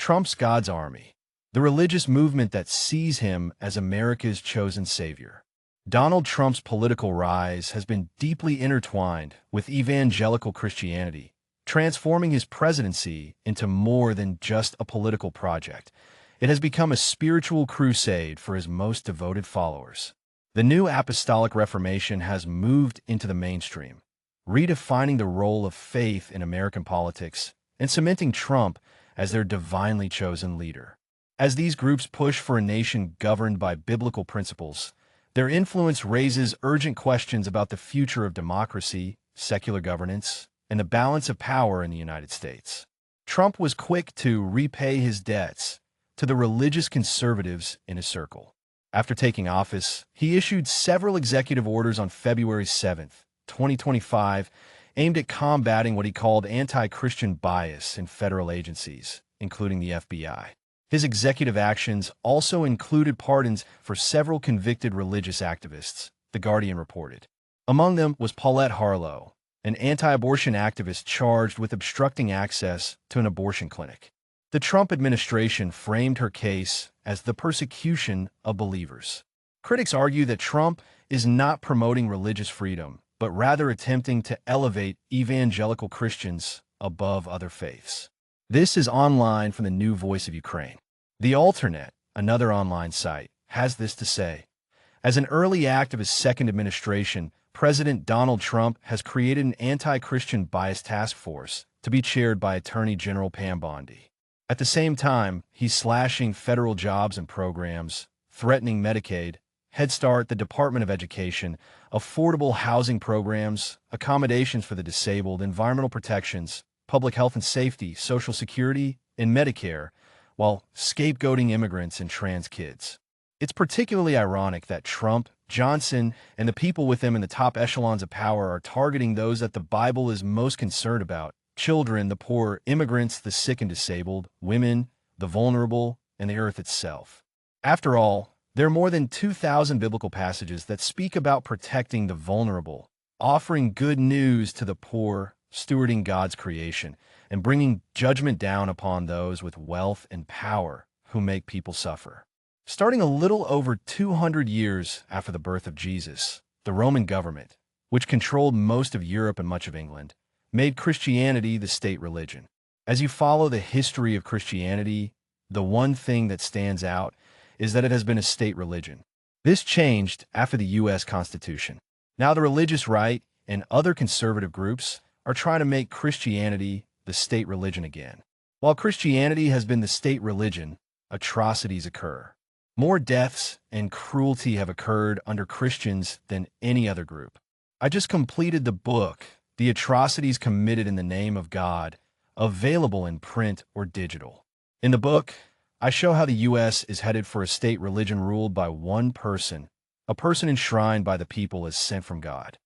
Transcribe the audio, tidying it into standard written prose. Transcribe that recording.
Trump's God's army, the religious movement that sees him as America's chosen savior. Donald Trump's political rise has been deeply intertwined with evangelical Christianity, transforming his presidency into more than just a political project. It has become a spiritual crusade for his most devoted followers. The new Apostolic Reformation has moved into the mainstream, redefining the role of faith in American politics and cementing Trump as their divinely chosen leader. As these groups push for a nation governed by biblical principles, their influence raises urgent questions about the future of democracy, secular governance, and the balance of power in the United States. Trump was quick to repay his debts to the religious conservatives in his circle. After taking office, he issued several executive orders on February 7, 2025, aimed at combating what he called anti-Christian bias in federal agencies, including the FBI. His executive actions also included pardons for several convicted religious activists, The Guardian reported. Among them was Paulette Harlow, an anti-abortion activist charged with obstructing access to an abortion clinic. The Trump administration framed her case as the persecution of believers. Critics argue that Trump is not promoting religious freedom, but rather attempting to elevate evangelical Christians above other faiths. This is online from the New Voice of Ukraine. The Alternate, another online site, has this to say. As an early act of his second administration, President Donald Trump has created an anti-Christian bias task force to be chaired by Attorney General Pam Bondi. At the same time, he's slashing federal jobs and programs, threatening Medicaid, Head Start, the Department of Education, affordable housing programs, accommodations for the disabled, environmental protections, public health and safety, Social Security, and Medicare, while scapegoating immigrants and trans kids. It's particularly ironic that Trump, Johnson, and the people with him in the top echelons of power are targeting those that the Bible is most concerned about: children, the poor, immigrants, the sick and disabled, women, the vulnerable, and the earth itself. After all, there are more than 2,000 biblical passages that speak about protecting the vulnerable, offering good news to the poor, stewarding God's creation, and bringing judgment down upon those with wealth and power who make people suffer. Starting a little over 200 years after the birth of Jesus, the Roman government, which controlled most of Europe and much of England, made Christianity the state religion. As you follow the history of Christianity, the one thing that stands out is that it has been a state religion. This changed after the U.S. Constitution. Now the religious right and other conservative groups are trying to make Christianity the state religion again. While Christianity has been the state religion, atrocities occur. More deaths and cruelty have occurred under Christians than any other group. I just completed the book, The Atrocities Committed in the Name of God, available in print or digital. In the book, I show how the U.S. is headed for a state religion ruled by one person, a person enshrined by the people as sent from God.